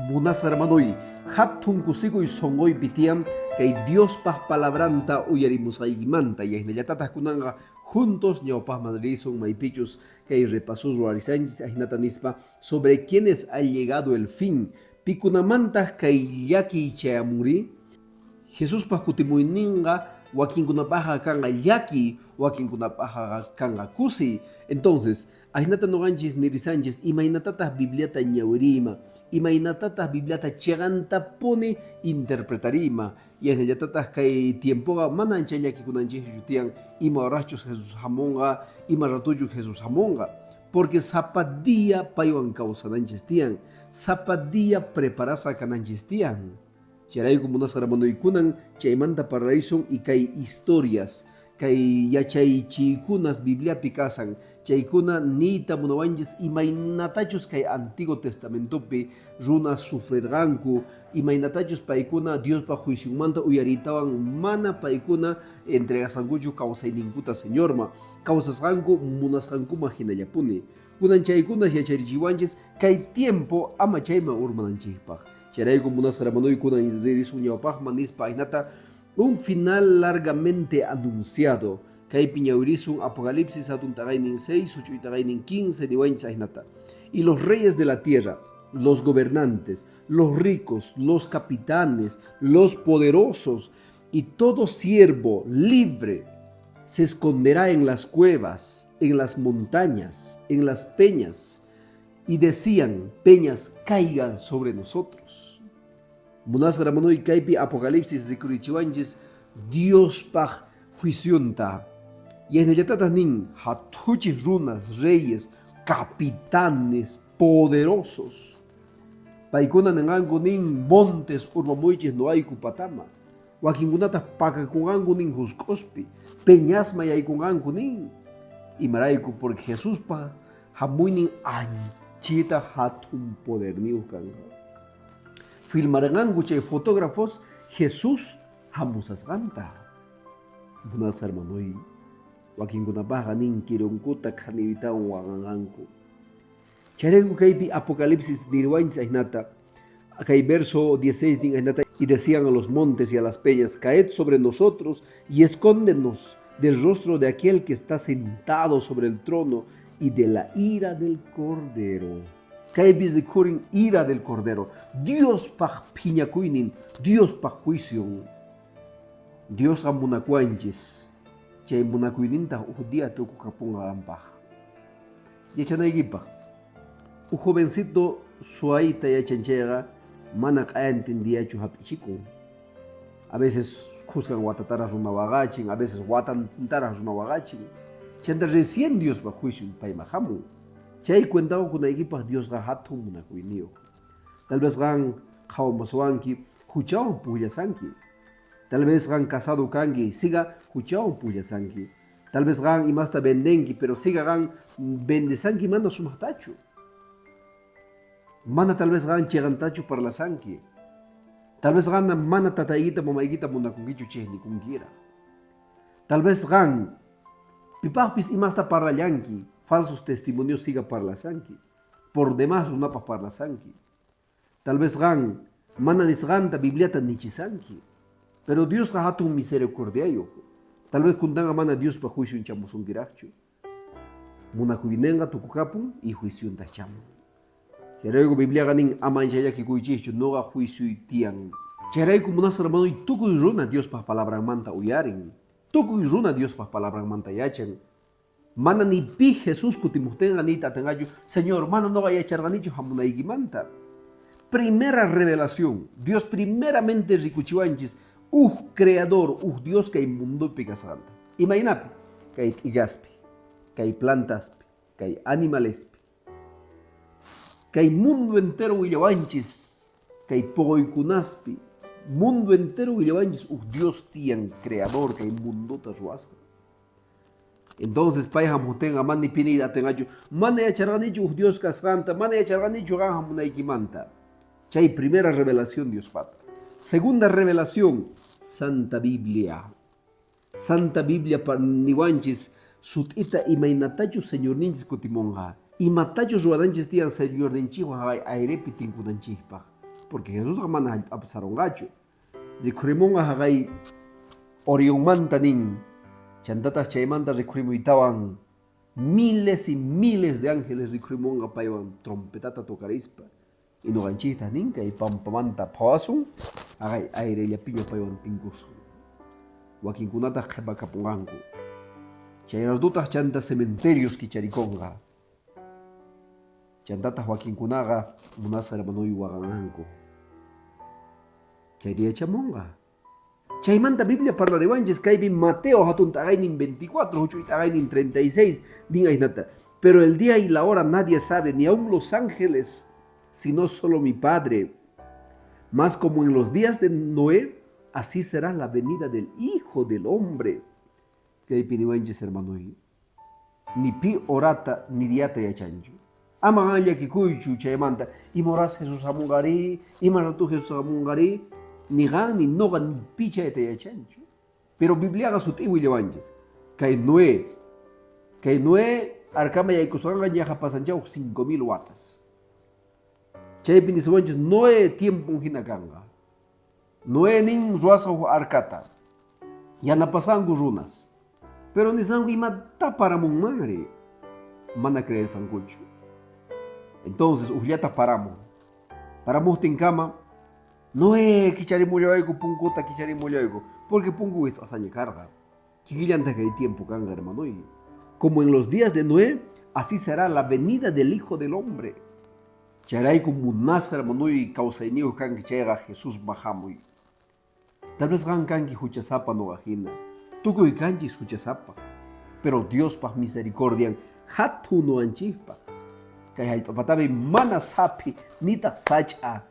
Munas hermanoi, hatun kusikoy songoy pitiam, kay Dios pah palabranta uyarimusaygimanta, y ahinallatatas kunanga juntos ñaupah madrizon maipichus, kay repasos ruarisanchis ahinatanispa, sobre quienes ha llegado el fin, picunamantas kay yaki cheamuri, Jesús pascutimuininga, wakinkunapaja kanga yaki, wakinkunapaja kanga kusi. Entonces, ahinata noganchis nirisanchis, imainatatas bibliata ñawirima, imainatatas bibliata cheganta pone interpretarima. Y es de tatas kay tiempoga manancha yaki kunanchis yutian, ima orachos Jesús hamonga, ima ratuyu Jesús hamonga. Porque zapadía payuan causananchis tian, zapadía preparasa cananchis tian. Charay como unas aramonoikunan, chaymanta parraison y kay historias, kay yachaychikunas Biblia picasan, chaykuna nita munawanchis imaynatachus kay Antiguo Testamentopi runa sufrirganku, imaynatachus paykuna Dios pa juiciumanta uyaritawan mana paykuna entregasankuchu kawsayninkuta señorma, kawsasganku munasganku mahinallapuni. Kunan chaykunas yacharichiwanchis kay tiempo ama chayma urmananchikpaq. Charay como unas hermanos kuna inzeris uñapaj manispa ainata un final largamente anunciado. Kay piñaurisun Apocalipsis atun tagainin 6, 8 y tagainin 15 ni wain ainata. Y los reyes de la tierra, los gobernantes, los ricos, los capitanes, los poderosos y todo siervo libre se esconderá en las cuevas, en las montañas, en las peñas. Y decían, peñas caigan sobre nosotros. Munas gramano y kaipi Apocalipsis de Kurichiwanchis, Dios paj juiciunta. Y en el nin, hatuchis runas, reyes, capitanes, poderosos. Paikuna nengangu nin, montes, urmamuichis no hay cupatama. Wakingunata pakakungangu nin juscospi, peñas mayaikungangu nin. Y maraiku porque Jesús pa hamuinin chita hatun poder ni kanga. Filmarán chay fotógrafos Jesús hamusasganta. Buenas hermanoi, wakin kunapaja nin kirunkuta kanibita wanganganku. Charengu kaipi Apocalipsis nirwains ainata, acá verso 16 din ainata, y decían a los montes y a las peñas, caed sobre nosotros y escóndenos del rostro de aquel que está sentado sobre el trono y de la ira del Cordero. Kaibis de Corin, ira del Cordero. Dios pa piñacuinin, Dios pa juicio. Dios amunacuanches. Chay munacuininta udia tuku kapunga ampaj. Yachanaigipa. Un jovencito suaita yachanchega, manak entendía chuhapichico. A veces juzgan guatataras runawagachin, a veces guatantaras runawagachin. Chanta recién Dios va juicio pa imajamu. Chay cuentao con equipas Dios gahatum munakuinio. Tal vez gan jaumaswanki, huchao puyasanki. Tal vez gan casado kangi, siga huchao puyasanki. Tal vez gan imasta bendenki, pero siga gan bendesanki manda sumatachu. Mana tal vez gan chegantachu para la sanki. Tal vez gan mana tataiguita mamaiguita munakungichu chehni kungira. Tal vez gan pipapis imasta para yanki, falsos testimonios siga para la sanki. Por demás unapa para la sanki. Tal vez gan, mana nisganta bibliata nichisanki. Pero Dios gahatu misericordia yo. Tal vez kundanga mana Dios pa juicio en chamusun girachu. Muna kuinenga tukukapun y juicio en tachamu. Cherego biblia ganin amanchaya ki kuichichu no ga juicio y tiang. Cherego munas hermano y tuku y runa Dios pa palabra manta uyarin. Tuku y runa Dios pa palabra manta yachen. Mana ni pi Jesús kutimusten ganita tengayu. Señor, mana no vaya a echar ganicho hamuna igimanta. Primera revelación. Dios primeramente ricuchiwanchis. Creador, Dios que hay mundo picasanta. Imaginapi, que hay igaspi, que hay plantaspi, que hay animalespi. Que hay mundo entero huillawanchis, que hay pogoikunaspi. Mundo entero huillawanchis, Dios tian creador, que hay mundo taruasca. Entonces, paya hamuten amani pinida tengachu, mana ya charganichu Dios cascanta, mana ya charganichu hamuna ikimanta. Chay primera revelación Dios Padre. Segunda revelación, Santa Biblia. Santa Biblia para niwanchis sutita imainatachu señor ninchis kotimonga. Imatachu ruadanchis tian señor ninchiwa aire pitinkunanchikpa. porque Jesús mana pasaron gacho. Rikurimunga hagay Orión mantanin, chantatas chaymanta rikurimuitawan miles y miles de ángeles rikurimunga paywan trompetata tocarispa. Y no ganchitas ninka y pampamanta pawasun, hagay aire yapiña paywan pinkusun. Wakinkunata qhipakapunganku. Chayrardutas chanta cementerios kicharikonga. Chantatas wakinkunaga munasa hermanuy wagananku. Chayria chamonga. Chaymanta Biblia parlariwanchis kaypi Mateo hatun tagaynin 24, huchuy tagaynin 36, dingaynata. Pero el día y la hora nadie sabe, ni aun los ángeles, sino solo mi Padre. Mas como en los días de Noé, así será la venida del Hijo del Hombre. Kaypi niwanchis hermanuy. Ni pi orata ni diata yachanchu. Ama anya kikuychu chaymanta. Imoras Jesús amungari, imaratu Jesús amungari. Ni gan, ni no gan, ni picha de yachanchu. Pero Biblia haga su tibu y levanches. Kay Noé arcama y kusanga yaja pasanchau 5,000 watas. Chay pinisuanches Noé tiempo hinakanga. Noé nin ruasa arcata. Yana pasangu runas. Pero ni sangu imata para mungmangre. Mana creer sancucho. Entonces, uliata paramos. Paramos en cama. No es kichari mulloigo, punkuta kichari mulloigo, porque punku es hazaña carga. Kikillanta que hay tiempo canga, hermano. Como en los días de Noé, así será la venida del Hijo del Hombre. Charay como un nasa, hermano, y causa inio kan que llega Jesús bajamoy. Tal vez gan kan que huchasapa no gajina. Tuco y kanchis huchasapa. Pero Dios pa misericordia, hatu no anchipa. Kay papatabi mana sapi, nita sacha.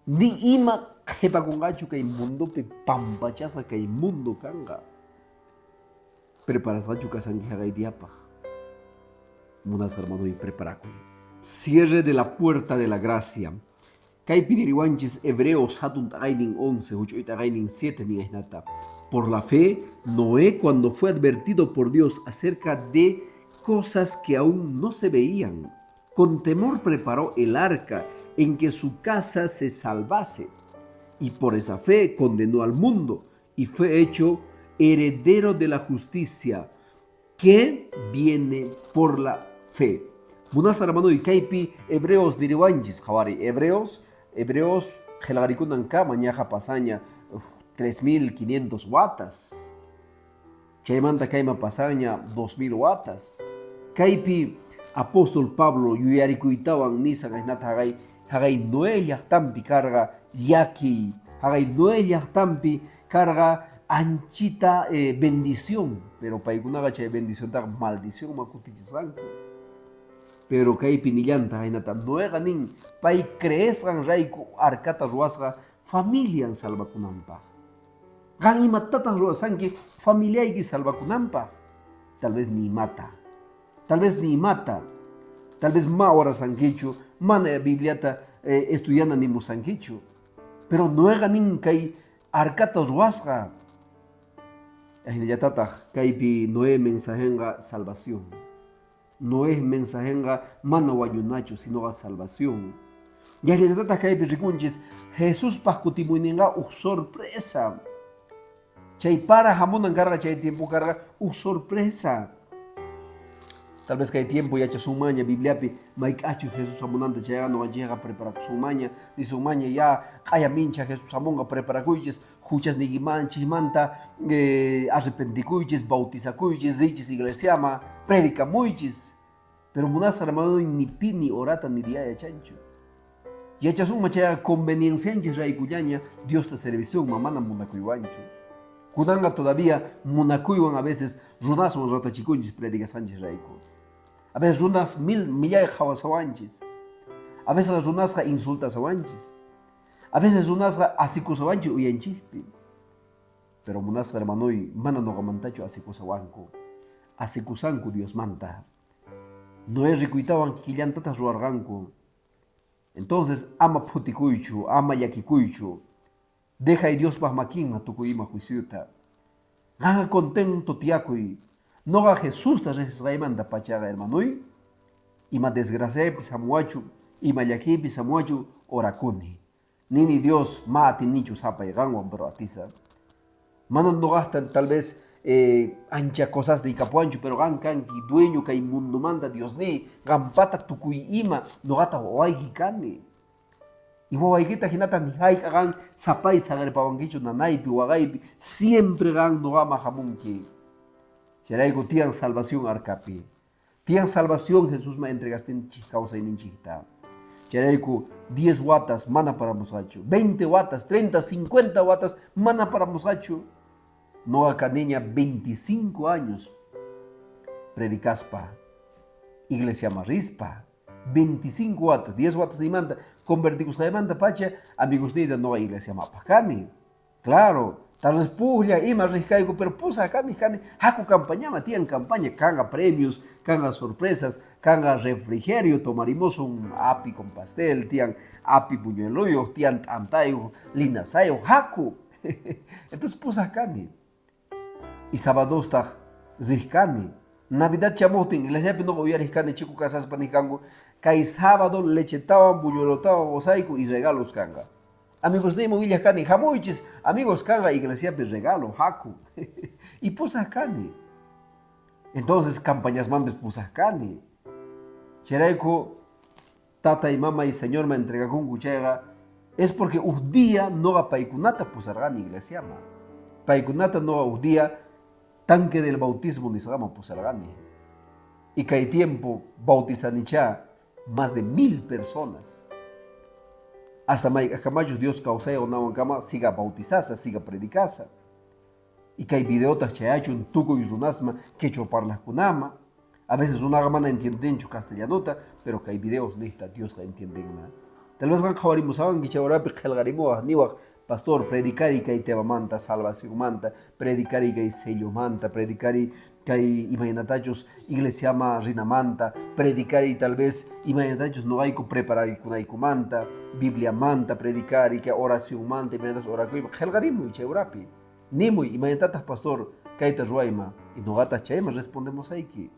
Ni ima jepa con gacho que mundo pe pampachaza que mundo kanga. Prepara sacho que sanguijaga y diapa. Munas hermano y preparaco. Cierre de la puerta de la gracia. Kai piniriwanchis Hebreos hatun tagainin 11, huchoy tagainin 7 ni nata. Por la fe, Noé cuando fue advertido por Dios acerca de cosas que aún no se veían, con temor preparó el arca en que su casa se salvase, y por esa fe condenó al mundo y fue hecho heredero de la justicia que viene por la fe. Munas hermano y kaipi Hebreos diriwanchis jawari Hebreos gelagarikundan ka mañaja pasaña 3.500 watas. Chaymanta kaima pasaña 2.000 watas. Kaipi apóstol Pablo yuyarikuitawan nisa gainata hagay Noé yahtampi carga yaki, hagay Noé yahtampi carga anchita bendición, pero paikunaga chay bendición ta maldición makutichisanku. Pero kay pinillanta haynata Noé ganin pay creesgan raiku arcata ruasga familian salvakunampa. Gan imatata ruasanki familiayki salvakunampa. Tal vez ni mata. Tal vez ma ahora sanquichu, mana Bibliata estudiando ni musanquichu. Pero no haga nin kay arcatos ruasga. Ahinayatatah kaypi Noé mensajenga salvación. No es mensajenga mana wayunachu, sino a salvación. Y ahinayatatah kaypi rikunchis Jesús pascutimuininga sorpresa. Chay para jamonan carga chay tiempo carga sorpresa. Tal vez que hay tiempo y hacha su maña, Bibliapi, Maikachu Jesús amonante chaya no llega a preparar su maña, ni su maña ya, kaya mincha Jesús amonga prepara cuiches, huchas ni guimanchi, manta, arrepenticuiches, bautizacuiches, zichis, iglesiama, predica muiches, pero munas hermano ni pi, ni orata, ni día de chancho. Y hacha su macha conveniencia en Ray Cuyaña, Dios te servicio, mamana munacuiwancho. Kudanga todavía munacuiwan a veces, runazo rata chikunchis, predica Sánchez Raico. A veces runas millar jawasawanchis. A veces runas insultas awanchis. A veces runas asikusawanchi uyanchipi. Pero munas hermanoi mana no gamantacho asikusawanku. Asikusanku Dios manta. No es ricuitawan quillantatas ruarganku. Entonces ama putikuichu, ama yakikuichu. Deja y Dios pasmaquín a tu cuima juiciuta. Haga contento tiacui. No ga Jesús ta resgaimanda pachaga hermanui. Y ma desgracia pisamuachu. Y ma yaki pisamuachu oracuni. Nini Dios mati nichu sapa y ganwan pero atiza. Manon no gastan tal vez ancha cosas de Icapuancho, pero gan kanki dueño que mundo manda Dios ni gampata tukui ima no gata oaigi kani. Y wawaigita hinata ni haik gan sapay sagar pawangicho nanaipi wagaipi siempre gan no gama jamunki. Seraigo tian salvación arcapi. Tian salvación Jesús me entregaste en causa y ninchita. Cheraiku 10 watas mana para musacho, 20 watas, 30, 50 watas mana para musacho. No acá niña 25 años predicaspa, iglesia marispa, 25 watas, 10 watas de manda, convertimos la demanda pacha, amigos de no iglesia mapacani. Claro, tal vez puja y más riscaigo, pero pusa acá ni cani, haku campaña, matían campaña, canga premios, canga sorpresas, canga refrigerio, tomarimos un api con pastel, tian api buñueloyo, tian antayo, linasayo, haku. Entonces pusa cani. Y sábado está zihkani. Navidad chamotin, iglesia pino goyar hikani chico casas panicango, kai sábado lechetawan, buñuelotawan, osaico y regalos canga. Amigos de Movillas Cani, jamoiches, amigos canga, iglesia pues regalo, haku. Y pusa cani. Entonces campañas mambes pusa cani. Cheraico, tata y mama y señor me entrega con cuchara, es porque un día no va paikunata pusargani iglesia ma. Paikunata no va un día tanque del bautismo ni sagama pusargani. Y que hay tiempo bautizanicha más de 1000 personas. Hasta Maicamayo Dios causa o no cama siga bautizasa, siga predicasa. Y que hay videotas chayacho un tuco y runasma que chopar las kunama. A veces una gama no entiende en castellanota, pero que hay videos de esta Dios la entiende nada. Tal vez gan jawarimu saban que chawara pelgarimo niwa pastor predicar y que hay tema manta salvación manta, predicar y que hay sello manta, predicar y que hay imaginatachos iglesia ma rina manta, predicar y tal vez imaginatachos no hay que preparar y kunaiku manta, Biblia manta, predicar y que oración manta, imaginatas oracuima, helgarimo y chawrapi. Nimu imaginatas pastor kaita ruaima y no gatas chaima respondemos ahí que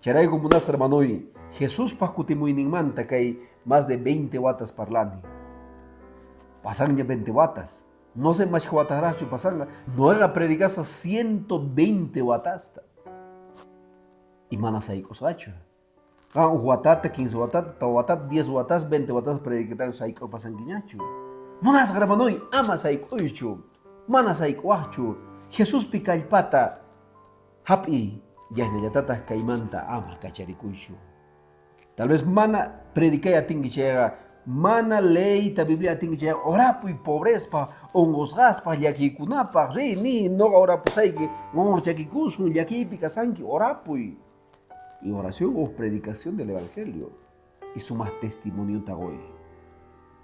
charay como unas hermanoi Jesús pascutimuinin manta que hay más de 20 watas parlani. Pasan ya 20 watas. No sé más que wataracho pasan. No era predicar hasta 120 watasta. Y manas ahí cosacho. Watata, 15 watata, watata, 10 watas, 20 watas predicar ahí pasan guiñacho. Manas hermanoi amas ahí coicho. Manas ahí coacho. Jesús pica el pata. Happy. Ya en el yatatas caimanta ama cacharicuycho. Tal vez mana predica a tingi llega. Mana ley ta Biblia tingi llega. Orapu y pobreza ongosgaspa yaki kunapa re ni no orapu saiki ngor yaki kusun yaki picasanki orapu y oración o predicación del evangelio y su más testimonio tagoy.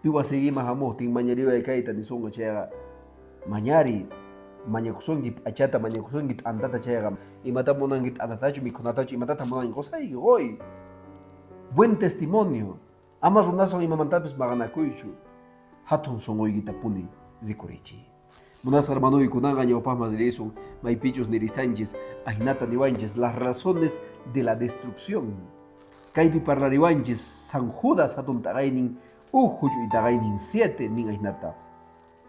Piwa seguir más amo tin mañariwa de kaita ni son llega mañari mañakusongit achata mañakusongit andata chega y mata monangit andatachu mi konatachu y mata monangit cosai hoy buen testimonio amas unaso y mamantapes maganakuichu hatun son oiguita puni zikurichi munas hermano y kunanga ñopas madrileson maipichos nirisanches ajinata niwanches las razones de la destrucción kaipi parlariwanches San Judas hatun tagainin ujuyu y tagainin 7 nin ajinata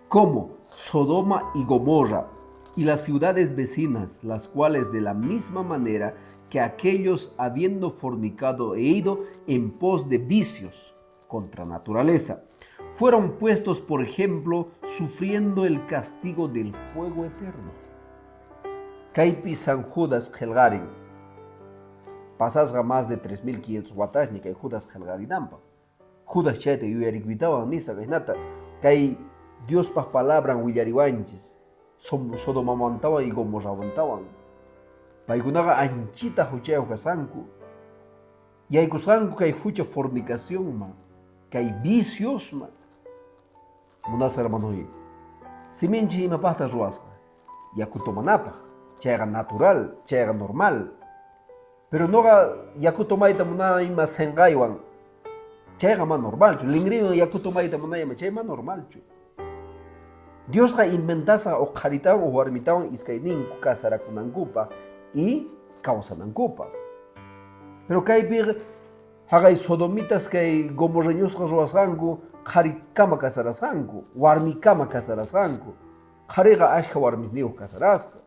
como Sodoma y Gomorra y las ciudades vecinas, las cuales de la misma manera que aquellos habiendo fornicado e ido en pos de vicios contra naturaleza, fueron puestos por ejemplo sufriendo el castigo del fuego eterno. Kaipi San Judas Helgarin, pasas más de 3500 watash ni que Judas Helgarinampa. Judas chete y eriguitaba nisa gainata, kai Dios pas palabra willariwanchis, Sodoma mantaban y Gomorra aguantaban. Paikunaga anchita hucheo kasanku. Y hay kusanku que hay fucha fornicación, ma, que hay vicios, ma. Munas hermanoi. Si minchi ima pasta ruasca, ya kutomanapa, chega natural, chega normal. Pero no ga ya kutomaita muna ima sengaiwan, chega ma normal, lingrido ya kutomaita muna ima chega normal, chu. Dios ha inventado o caritawan o guarmitawan iskainin kasarakunankupa y causanankupa. Pero que hay hagai sodomitas que hay gomorreños ruasanku qharikama kasarasqanku, warmikama kasarasqanku. Qhariqa ashka warmisniyuq kasarasqa.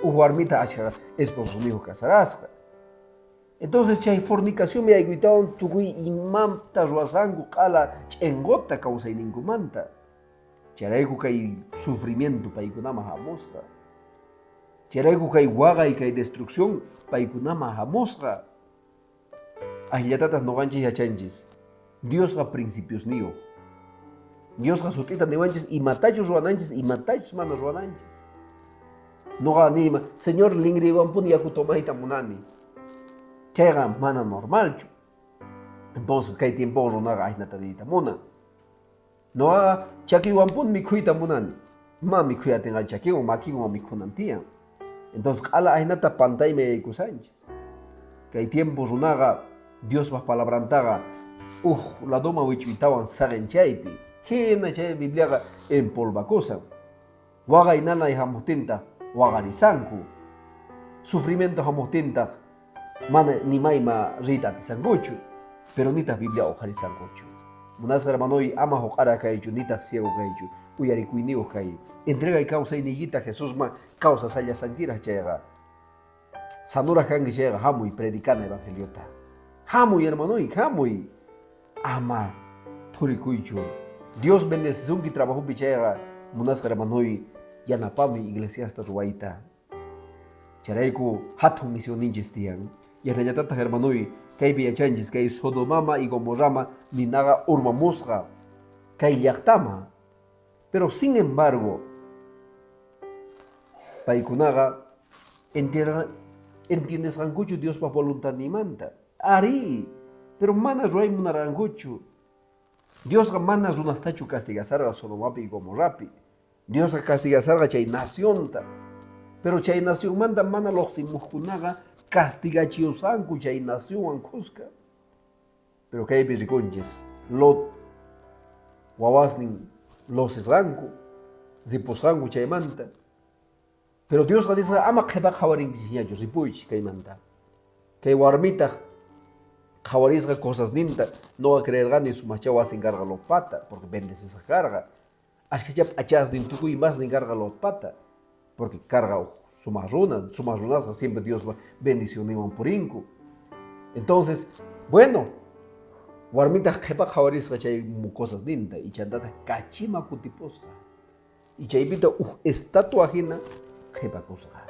Warmita ashka esposuniyuq kasarasqa. Entonces chay fornicación me ayguitawan tukuy imanta ruwasqanku qala ch'engota kawsayninkumanta. Chayrayku kay sufrimiento paykunama hamusqa. Chayrayku kay waqay kay destrucción paykunama hamusqa. Ayllatatas noqanchis yachanchis. Diosqa principios niyuq. Diosqa sut'ita niwanchis imatachus ruwananchis imatachus mana ruwananchis. Noqa niyman Señor linriwanpuni yaku tomayta munani. Chayqa mana normalchu. Entonces kay tiempo runaqa ahnata niyta munan. Noqa chakiwanpuni mikhuyta munani. Ma mikhuyatinqa chakiwan makiwan mikhunan tiyan. Entonces qala ahnata pantaymi yaykusanchis. Kay tiempo runaqa Diospaq palabrantaqa ladoma wichuytawan saqen chaypi. Hina chay Bibliaqa empolvakusan. Waqay nanay hamuqtintaq waqarisanku. Sufrimiento hamuqtintaq mana nimayma rita atisankuchu. Pero nitaq Biblia uqarisankuchu. Munasqa hermanoy ama huqara kaychu nitaq ciego kaychu. Uyarikuyniyuq kay. Entregay kawsayniyita Jesusman kawsasallasankiraq chayqa. Sanuraq kanki chayqa hamuy predicana evangeliota. Hamuy hermanoy, hamuy. Ama thurikuychu. Dios bendecisunki trabajupi chayqa munasqa hermanoy yanapami iglesiasta ruwayta. Chayrayku hatun misioninchis tiyan. Yahllallatataq hermanoy kaypi yachanchis kay Sodomama y Gomorrama ninaqa urmamusqa kay llaqtama. Pero sin embargo paykunaqa entiendesqankuchu Diospaq voluntadnimanta. Ari, pero mana ruay munarqankuchu. Diosqa mana runastachu castigasarqa Sodomapi y Gomorrapi. Diosqa castigasarqa chay nacionta. Pero chay nacionmanta mana lluqsimuqkunaqa castigachiyusqanku chay nacionwan kusqa. Pero kaypi rikunchis Lot wawasnin losisqanku, zipusqanku chaymanta. Pero Diosqa nisqa ama qhipaq qhawarinkichikñachu ripuychik kaymanta. Kay warmitaq qhawarisqa cosasninta noqa creerqani sumaqcha wasin karqa Lotpata porque bendecesqa karqa. Ashkachá p'achasnin tukuy masnin karqa Lotpata porque karqa sumaq runasqa siempre Dios bendicionniwan purinku. Entonces, bueno, warmitaq qhipaq qhawarisqa chay cosasninta y chaytataq kachima kutipusqa. Y chaypita estatua hina qhipakusqa.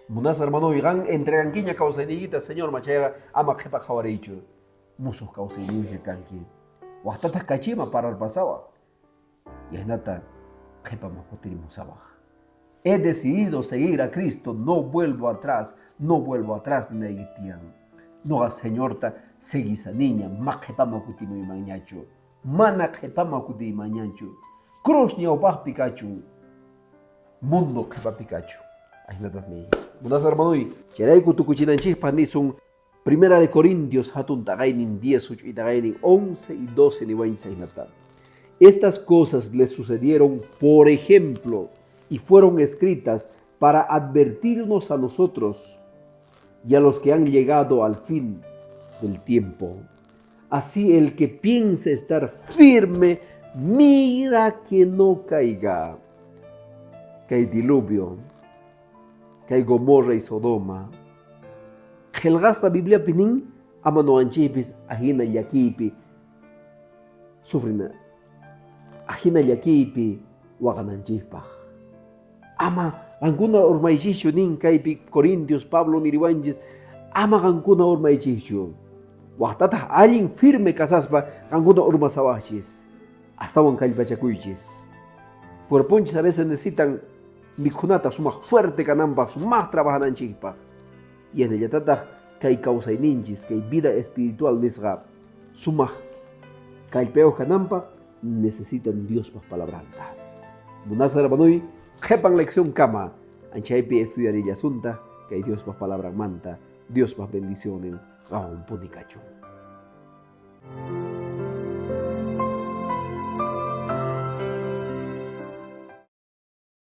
Munasqa hermanoy qan entregankiña kawsayniyta Señor machayqa ama qhipaq qhawariychu. Musuq kawsayniyuqa kanki. Waqtataq kachima pararpasawaq. Yahnata qhipaman kutirimusawaq. He decidido seguir a Cristo, no vuelvo atrás ninaygitiyan. Noqa Señorta seguisaniña, ma qhipama kutimuymanñachu. Mana qhipama kutiymanñachu. Cruz ñawpaqpi kachu. Mundo qhipapi kachu. Ahinataqmi. Munasqa hermanoy, chayrayku tukuchinanchikpaq nisun 1 Corintios hatun taqaynin 10 huch'uy taqaynin 11 y 12 niwanchis ahinata. Estas cosas les sucedieron por ejemplo y fueron escritas para advertirnos a nosotros y a los que han llegado al fin del tiempo. Así el que piense estar firme, mira que no caiga. Kay diluvio, kay Gomorra y Sodoma. Qhilqasqa Biblia pinin ama noqanchipis ahina llakipi sufrina. Ahina llakipi waqananchikpaq. Ama qankuna urmaychischu nin kaypi Corintios Pablo niriwanchis ama qankuna urmaychischu. Waqtataq allin firme kasaspa qankuna urmasawaqchis. Astawan kallpachakuychis. Cuerpunchis a veces necesitan mikhunata sumaq fuerte kananpaq sumaq trabajananchikpaq. Yahllallatataq kay kawsayninchis kay vida espiritual nisqa sumaq kallpayuq kananpaq necesitan Diospaq palabranta. Munasqa hermanoy qhipan lección kama anchaypi estudiarillasunta kay Diospaq palabranmanta Diospaq bendicionen qhawanpuni kachun.